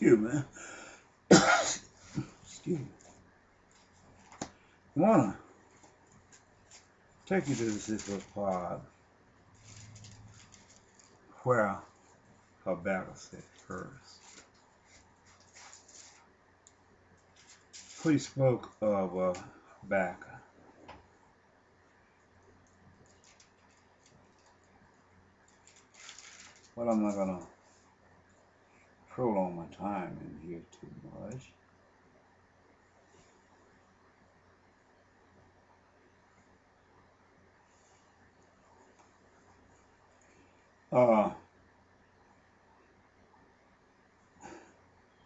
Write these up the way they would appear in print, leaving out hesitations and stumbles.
Excuse me. Excuse me. I want to take you to this little part where Habakkuk said first. He spoke of Habakkuk. But I'm not going to prolong my time in here too much.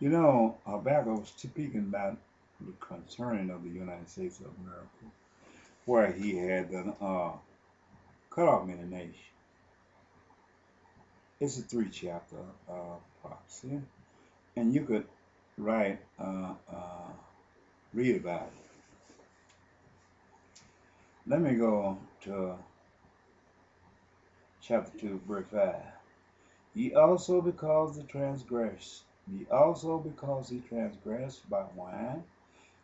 You know, Habakkuk was speaking about the concerning of the United States of America, where he had cut off many nations. It's a 3 chapter prophecy, and you could write, read about it. Let me go to chapter 2, verse 5. Ye also because he transgressed by wine,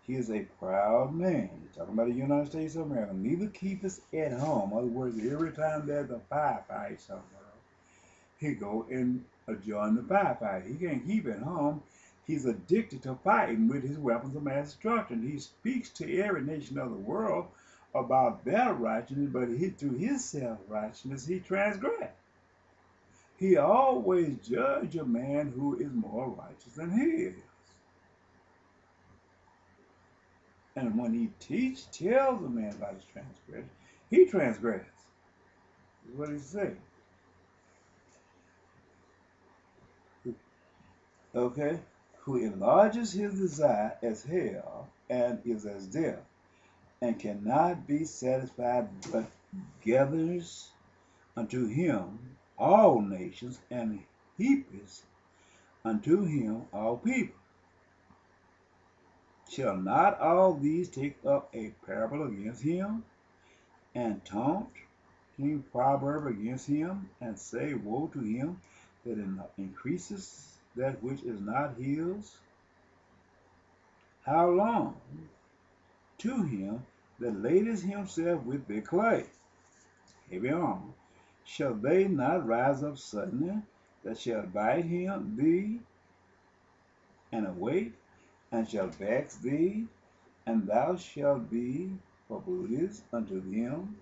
he is a proud man. He's talking about the United States of America. Neither keepeth at home. In other words, every time there's a firefight somewhere, he go and join the firefight. He can't keep at home. He's addicted to fighting with his weapons of mass destruction. He speaks to every nation of the world about their righteousness, but through his self-righteousness, he transgressed. He always judge a man who is more righteous than he is. And when he tells a man about his transgression, he transgresses. Is what he says. Okay? Who enlarges his desire as hell and is as death, and cannot be satisfied, but gathers unto him all nations, and heapeth unto him all people. Shall not all these take up a parable against him, and taunt him proverb against him, and say, woe to him that increases that which is not his? How long? To him that ladeth himself with the clay, heavy armor, shall they not rise up suddenly, that shall bite thee, and awake, and shall vex thee, and thou shalt be forbidden unto them,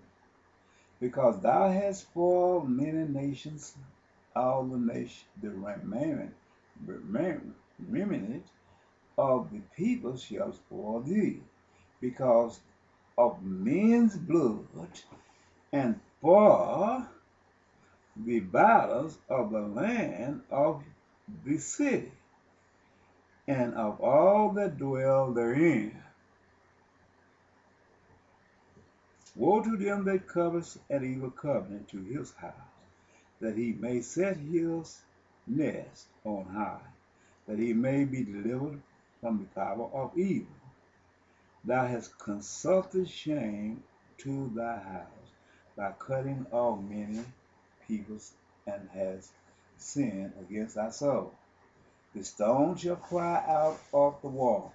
because thou hast spoiled many nations, all the remnant of the people shall spoil thee, because of men's blood, and for the battles of the land of the city, and of all that dwell therein. Woe to them that covers an evil covenant to his house, that he may set his nest on high, that he may be delivered from the power of evil. Thou hast consulted shame to thy house by cutting off many peoples, and hast sinned against thy soul. The stone shall cry out of the wall,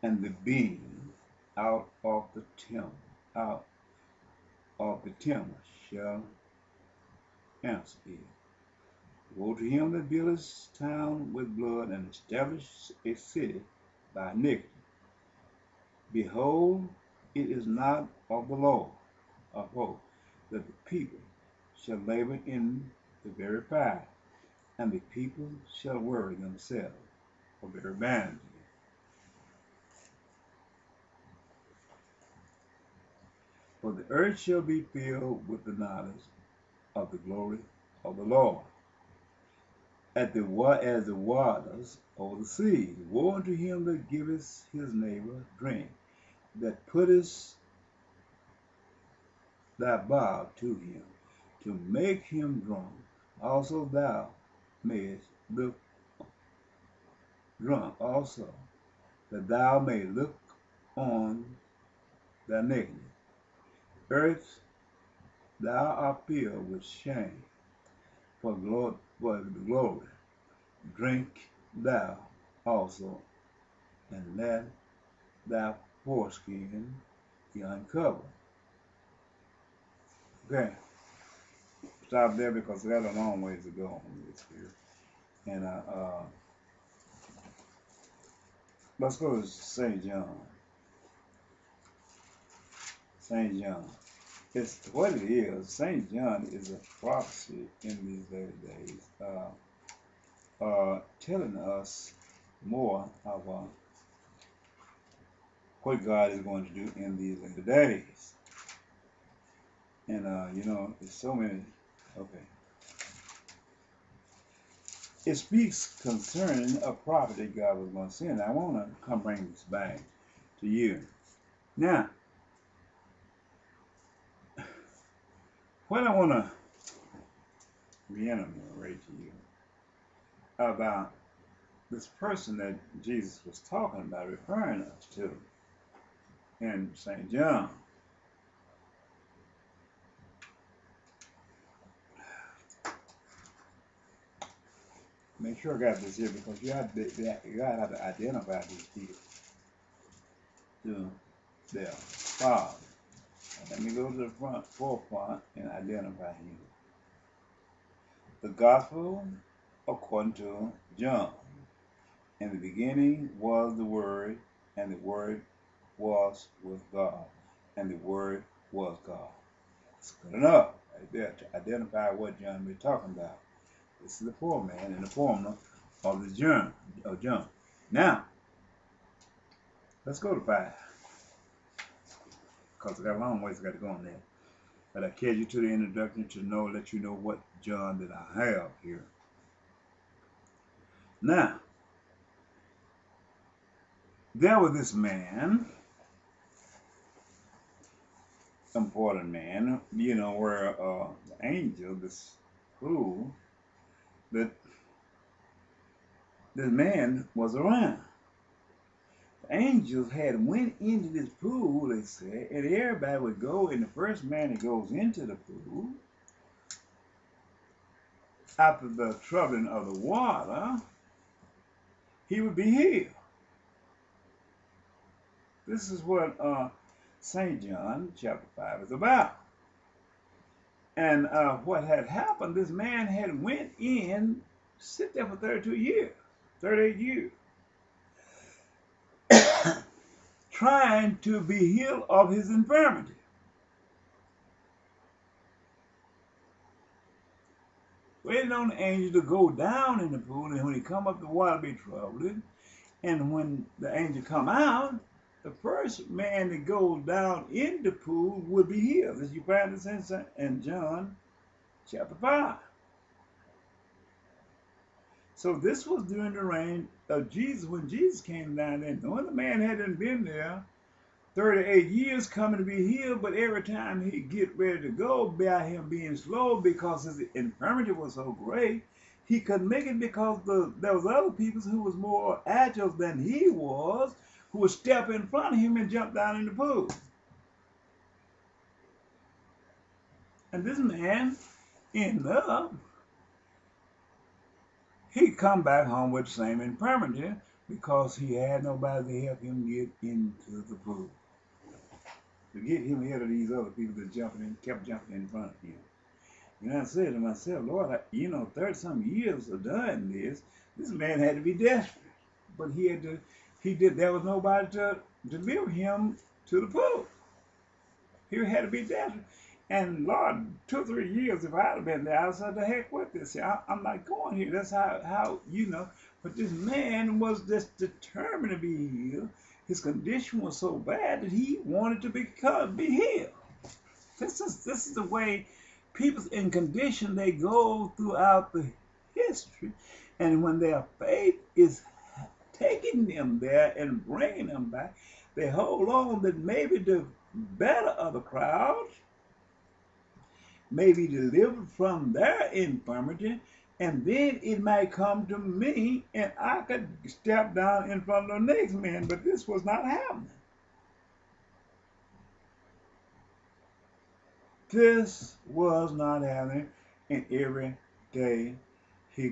and the beam out of the timber shall answer it. Woe to him that buildeth his town with blood, and establisheth a city by iniquity. Behold, it is not of the Lord of hosts that the people shall labor in the very fire, and the people shall worry themselves for their vanity. For the earth shall be filled with the knowledge of the glory of the Lord, as the waters over the sea. Woe unto him that giveth his neighbor drink, that puttest thy bowl to him, to make him drunk. Also thou mayest look drunk also, that thou may look on thy nakedness. Earth, thou art filled with shame for the glory. Drink thou also, and let thy foreskin be uncovered. Okay, stop there because I got a long ways to go on this here. And let's go to St. John. St. John. It's what it is. St. John is a prophecy in these later days, telling us more of what God is going to do in these later days. And there's so many. Okay. It speaks concerning a prophet that God was going to send. I want to come bring this back to you. Now, what I want to reiterate to you about this person that Jesus was talking about, referring us to in St. John. Make sure I got this here because you have to identify these people to their father. Let me go to the forefront and identify him. The Gospel according to John. In the beginning was the Word, and the Word was with God, and the Word was God. It's good enough right there to identify what John was talking about. This is the poor man in the formula of the John. Now, let's go to 5. Because I got a long ways I got to go on there. But I carried you to the introduction to let you know what John that I have here. Now, there was this man, important man, where the angel, this fool, that this man was around. The angels had went into this pool, they said, and everybody would go, and the first man that goes into the pool, after the troubling of the water, he would be healed. This is what St. John chapter 5 is about. And what had happened, this man had went in, sit there for 32 years, 38 years, trying to be healed of his infirmity. Waiting on the angel to go down in the pool, and when he come up, the water be troubled. And when the angel come out, the first man that goes down in the pool will be healed. As you find this in John chapter 5. So this was during the reign of Jesus, when Jesus came down there. Knowing the man hadn't been there 38 years coming to be healed, but every time he get ready to go, by him being slow because his infirmity was so great, he couldn't make it because there was other people who was more agile than he was, who would step in front of him and jump down in the pool. And this man ended up, he come back home with the same infirmity because he had nobody to help him get into the pool. To get him ahead of these other people that kept jumping in front of him. I said to myself, Lord, 30-some years of doing this man had to be desperate. But there was nobody to deliver him to the pool. He had to be desperate. And Lord, 2 or 3 years, if I'd have been there, I said, the heck with this. I'm not going here. That's how. But this man was just determined to be healed. His condition was so bad that he wanted to be healed. This is the way people in condition, they go throughout the history. And when their faith is taking them there and bringing them back, they hold on that maybe the better of the crowd may be delivered from their infirmity, and then it might come to me and I could step down in front of the next man. But this was not happening. This was not happening. And every day he